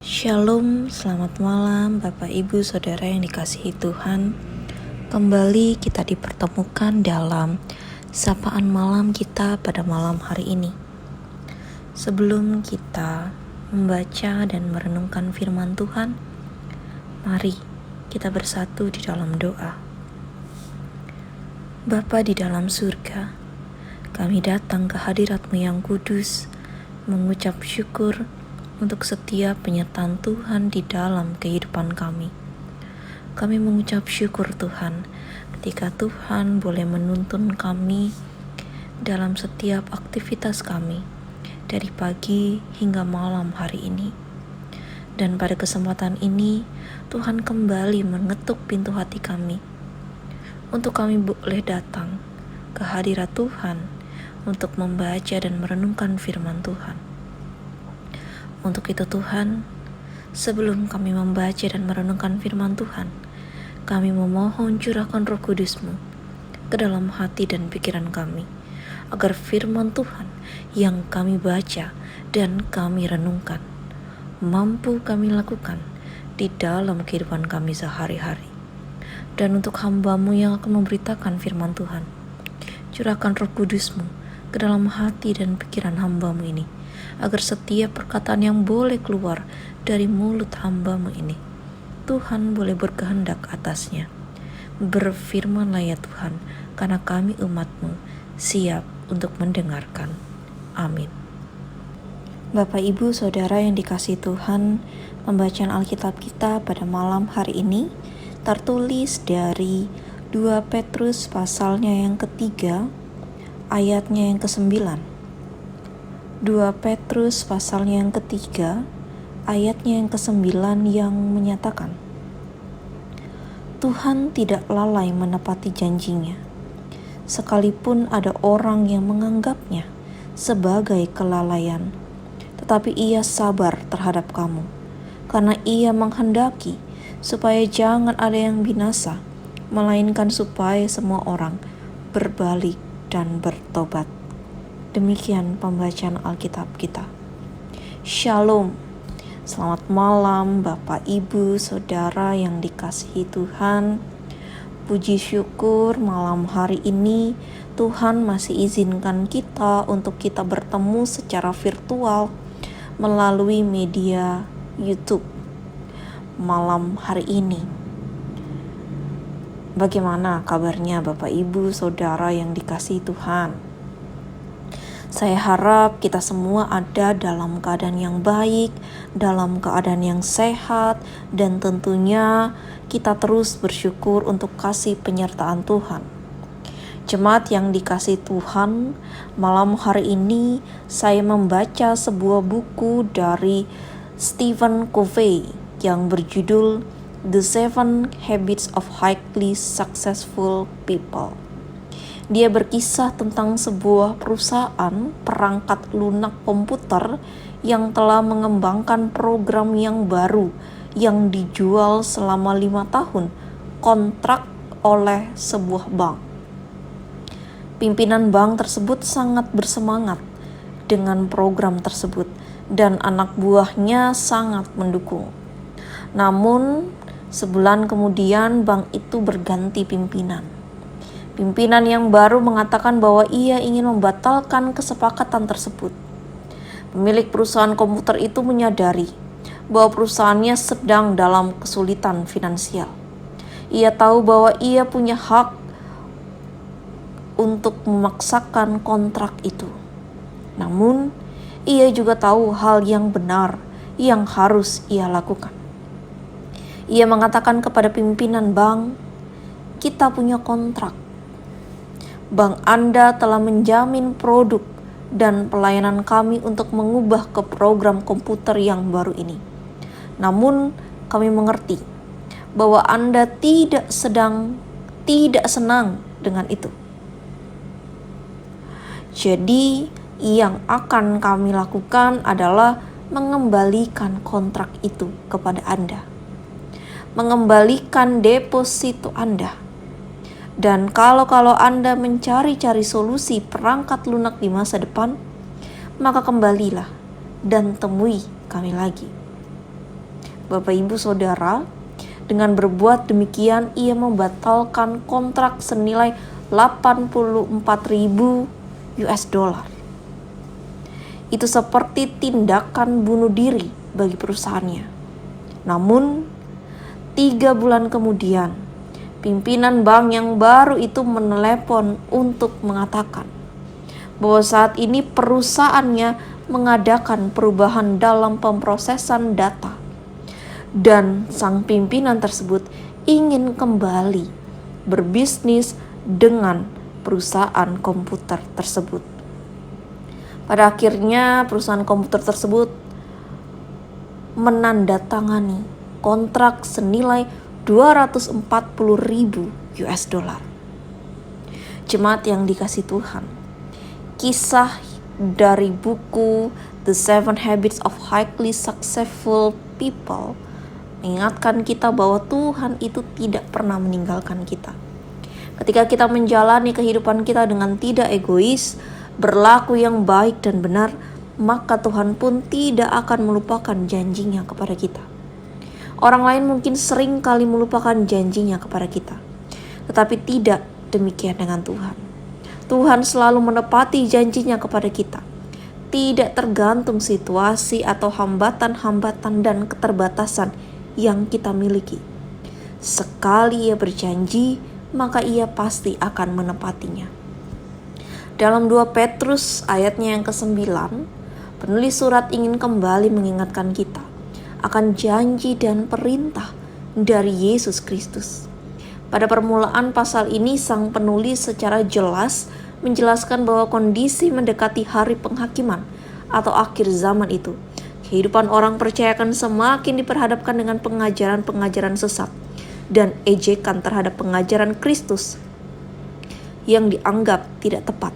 Shalom, selamat malam Bapak Ibu Saudara yang dikasihi Tuhan. Kembali kita dipertemukan dalam sapaan malam kita pada malam hari ini. Sebelum kita membaca dan merenungkan firman Tuhan, mari kita bersatu di dalam doa. Bapa di dalam surga, kami datang ke hadirat-Mu yang kudus, mengucap syukur untuk setiap penyertaan Tuhan di dalam kehidupan kami. Kami mengucap syukur Tuhan ketika Tuhan boleh menuntun kami dalam setiap aktivitas kami dari pagi hingga malam hari ini. Dan pada kesempatan ini Tuhan kembali mengetuk pintu hati kami untuk kami boleh datang ke hadirat Tuhan untuk membaca dan merenungkan firman Tuhan. Untuk itu Tuhan, sebelum kami membaca dan merenungkan firman Tuhan, kami memohon curahkan Roh Kudus-Mu ke dalam hati dan pikiran kami, agar firman Tuhan yang kami baca dan kami renungkan, mampu kami lakukan di dalam kehidupan kami sehari-hari. Dan untuk hamba-Mu yang akan memberitakan firman Tuhan, curahkan Roh Kudus-Mu ke dalam hati dan pikiran hamba-Mu ini, agar setiap perkataan yang boleh keluar dari mulut hamba-Mu ini, Tuhan boleh berkehendak atasnya. Berfirmanlah ya Tuhan, karena kami umat-Mu siap untuk mendengarkan. Amin. Bapak Ibu Saudara yang dikasihi Tuhan, pembacaan Alkitab kita pada malam hari ini tertulis dari 2 Petrus pasalnya yang ketiga, ayatnya yang ke-9. 2 Petrus pasalnya yang ketiga, ayatnya yang ke-9 yang menyatakan, Tuhan tidak lalai menepati janjinya, sekalipun ada orang yang menganggapnya sebagai kelalaian, tetapi Ia sabar terhadap kamu, karena Ia menghendaki supaya jangan ada yang binasa, melainkan supaya semua orang berbalik dan bertobat. Demikian pembacaan Alkitab kita. Shalom. Selamat malam Bapak Ibu Saudara yang dikasihi Tuhan. Puji syukur malam hari ini Tuhan masih izinkan kita untuk kita bertemu secara virtual melalui media YouTube malam hari ini. Bagaimana kabarnya Bapak Ibu Saudara yang dikasihi Tuhan? Saya harap kita semua ada dalam keadaan yang baik, dalam keadaan yang sehat, dan tentunya kita terus bersyukur untuk kasih penyertaan Tuhan. Jemaat yang dikasihi Tuhan, malam hari ini saya membaca sebuah buku dari Stephen Covey yang berjudul The 7 Habits of Highly Successful People. Dia berkisah tentang sebuah perusahaan perangkat lunak komputer yang telah mengembangkan program yang baru yang dijual selama 5 tahun kontrak oleh sebuah bank. Pimpinan bank tersebut sangat bersemangat dengan program tersebut dan anak buahnya sangat mendukung. Namun, sebulan kemudian bank itu berganti pimpinan. Pimpinan yang baru mengatakan bahwa ia ingin membatalkan kesepakatan tersebut. Pemilik perusahaan komputer itu menyadari bahwa perusahaannya sedang dalam kesulitan finansial. Ia tahu bahwa ia punya hak untuk memaksakan kontrak itu. Namun, ia juga tahu hal yang benar yang harus ia lakukan. Ia mengatakan kepada pimpinan bank, "Kita punya kontrak. Bank Anda telah menjamin produk dan pelayanan kami untuk mengubah ke program komputer yang baru ini. Namun kami mengerti bahwa Anda tidak senang dengan itu. Jadi yang akan kami lakukan adalah mengembalikan kontrak itu kepada Anda, mengembalikan deposito Anda. Dan kalau Anda mencari-cari solusi perangkat lunak di masa depan, maka kembalilah dan temui kami lagi." Bapak Ibu Saudara, dengan berbuat demikian ia membatalkan kontrak senilai 84.000 US dollar. Itu seperti tindakan bunuh diri bagi perusahaannya. Namun 3 bulan kemudian, pimpinan bank yang baru itu menelepon untuk mengatakan bahwa saat ini perusahaannya mengadakan perubahan dalam pemrosesan data. Dan sang pimpinan tersebut ingin kembali berbisnis dengan perusahaan komputer tersebut. Pada akhirnya perusahaan komputer tersebut menandatangani kontrak senilai 240.000 US dollar. Jemaat yang dikasihi Tuhan, kisah dari buku The 7 Habits of Highly Successful People mengingatkan kita bahwa Tuhan itu tidak pernah meninggalkan kita. Ketika kita menjalani kehidupan kita dengan tidak egois, berlaku yang baik dan benar, maka Tuhan pun tidak akan melupakan janjinya kepada kita. Orang lain mungkin sering kali melupakan janjinya kepada kita, tetapi tidak demikian dengan Tuhan. Tuhan selalu menepati janjinya kepada kita, tidak tergantung situasi atau hambatan-hambatan dan keterbatasan yang kita miliki. Sekali Ia berjanji, maka Ia pasti akan menepatinya. Dalam 2 Petrus ayatnya yang ke-9, penulis surat ingin kembali mengingatkan kita akan janji dan perintah dari Yesus Kristus. Pada permulaan pasal ini, sang penulis secara jelas menjelaskan bahwa kondisi mendekati hari penghakiman atau akhir zaman itu, kehidupan orang percaya akan semakin diperhadapkan dengan pengajaran-pengajaran sesat dan ejekan terhadap pengajaran Kristus yang dianggap tidak tepat.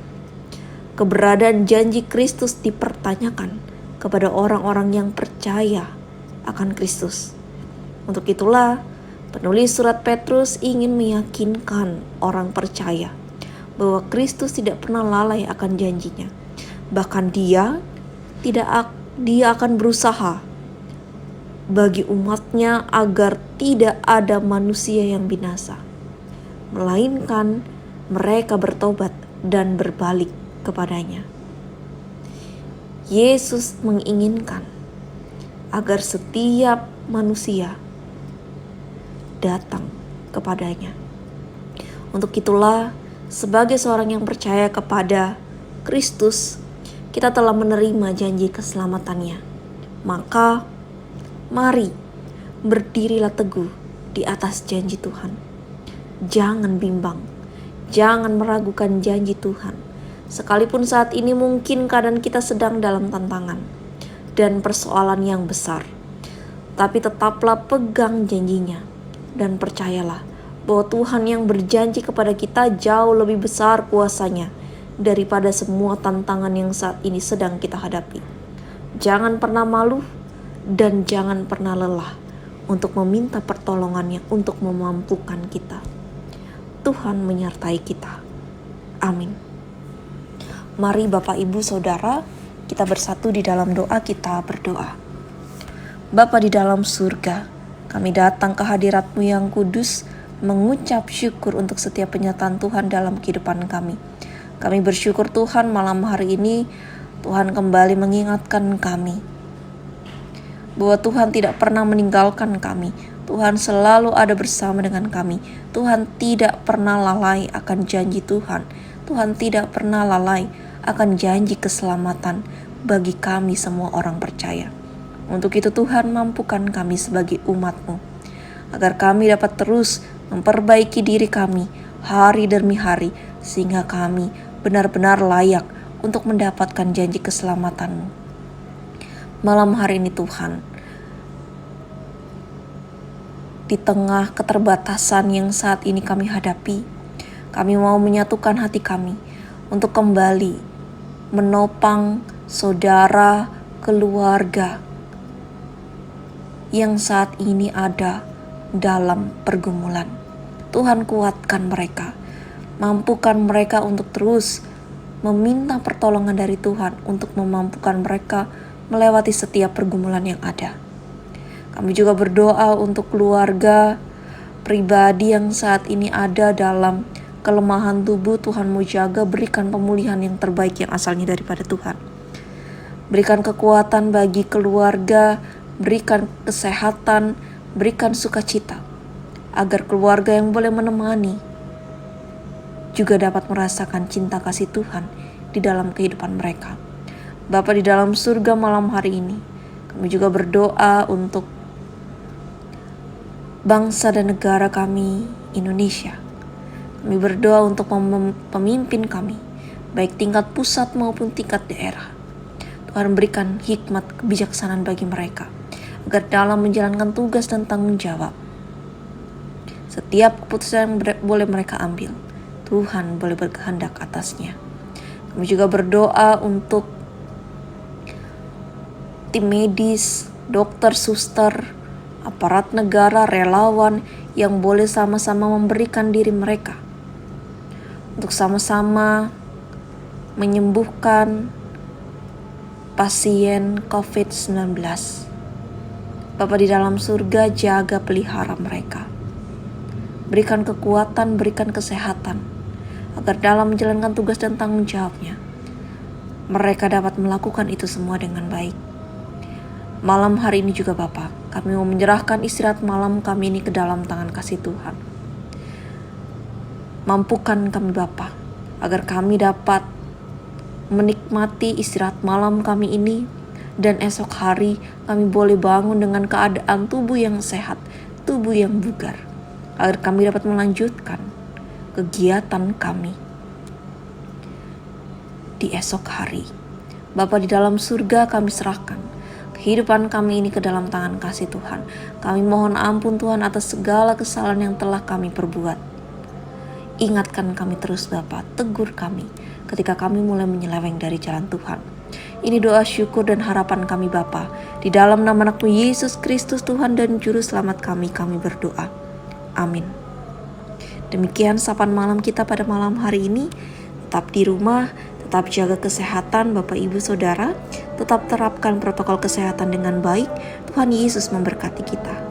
Keberadaan janji Kristus dipertanyakan kepada orang-orang yang percaya akan Kristus. Untuk itulah, penulis surat Petrus ingin meyakinkan orang percaya bahwa Kristus tidak pernah lalai akan janjinya. Bahkan dia akan berusaha bagi umatnya agar tidak ada manusia yang binasa, melainkan mereka bertobat dan berbalik kepadanya. Yesus menginginkan agar setiap manusia datang kepadanya. Untuk itulah, sebagai seorang yang percaya kepada Kristus, kita telah menerima janji keselamatannya. Maka, mari berdirilah teguh di atas janji Tuhan. Jangan bimbang, jangan meragukan janji Tuhan. Sekalipun saat ini mungkin keadaan kita sedang dalam tantangan dan persoalan yang besar, tapi tetaplah pegang janjinya dan percayalah bahwa Tuhan yang berjanji kepada kita jauh lebih besar kuasanya daripada semua tantangan yang saat ini sedang kita hadapi. Jangan pernah malu dan jangan pernah lelah untuk meminta pertolongannya untuk memampukan kita. Tuhan menyertai kita. Amin. Mari Bapak Ibu Saudara, kita bersatu di dalam doa, kita berdoa. Bapa di dalam surga, kami datang ke hadirat-Mu yang kudus, mengucap syukur untuk setiap penyataan Tuhan dalam kehidupan kami. Kami bersyukur Tuhan malam hari ini, Tuhan kembali mengingatkan kami bahwa Tuhan tidak pernah meninggalkan kami. Tuhan selalu ada bersama dengan kami. Tuhan tidak pernah lalai akan janji Tuhan. Tuhan tidak pernah lalai akan janji keselamatan bagi kami semua orang percaya. Untuk itu Tuhan, mampukan kami sebagai umat-Mu, agar kami dapat terus memperbaiki diri kami hari demi hari, sehingga kami benar-benar layak untuk mendapatkan janji keselamatan-Mu. Malam hari ini Tuhan, di tengah keterbatasan yang saat ini kami hadapi, kami mau menyatukan hati kami untuk kembali menopang saudara, keluarga yang saat ini ada dalam pergumulan. Tuhan, kuatkan mereka, mampukan mereka untuk terus meminta pertolongan dari Tuhan untuk memampukan mereka melewati setiap pergumulan yang ada. Kami juga berdoa untuk keluarga pribadi yang saat ini ada dalam kelemahan tubuh. Tuhan mau jaga, berikan pemulihan yang terbaik yang asalnya daripada Tuhan. Berikan kekuatan bagi keluarga, berikan kesehatan, berikan sukacita, agar keluarga yang boleh menemani juga dapat merasakan cinta kasih Tuhan di dalam kehidupan mereka. Bapa di dalam surga, malam hari ini kami juga berdoa untuk bangsa dan negara kami, Indonesia. Kami berdoa untuk pemimpin kami, baik tingkat pusat maupun tingkat daerah. Tuhan berikan hikmat kebijaksanaan bagi mereka, agar dalam menjalankan tugas dan tanggung jawab, setiap keputusan yang boleh mereka ambil, Tuhan boleh berkehendak atasnya. Kami juga berdoa untuk tim medis, dokter, suster, aparat negara, relawan yang boleh sama-sama memberikan diri mereka untuk sama-sama menyembuhkan pasien COVID-19. Bapa di dalam surga, jaga pelihara mereka. Berikan kekuatan, berikan kesehatan, agar dalam menjalankan tugas dan tanggung jawabnya, mereka dapat melakukan itu semua dengan baik. Malam hari ini juga Bapa, kami mau menyerahkan istirahat malam kami ini ke dalam tangan kasih Tuhan. Mampukan kami Bapa, agar kami dapat menikmati istirahat malam kami ini, dan esok hari kami boleh bangun dengan keadaan tubuh yang sehat, tubuh yang bugar, agar kami dapat melanjutkan kegiatan kami di esok hari. Bapa di dalam surga, kami serahkan kehidupan kami ini ke dalam tangan kasih Tuhan. Kami mohon ampun Tuhan atas segala kesalahan yang telah kami perbuat. Ingatkan kami terus Bapa, tegur kami ketika kami mulai menyeleweng dari jalan Tuhan. Ini doa syukur dan harapan kami Bapa, di dalam nama anak-Mu Yesus Kristus Tuhan dan Juru Selamat kami berdoa. Amin. Demikian sapaan malam kita pada malam hari ini. Tetap di rumah, tetap jaga kesehatan Bapak Ibu Saudara, tetap terapkan protokol kesehatan dengan baik. Tuhan Yesus memberkati kita.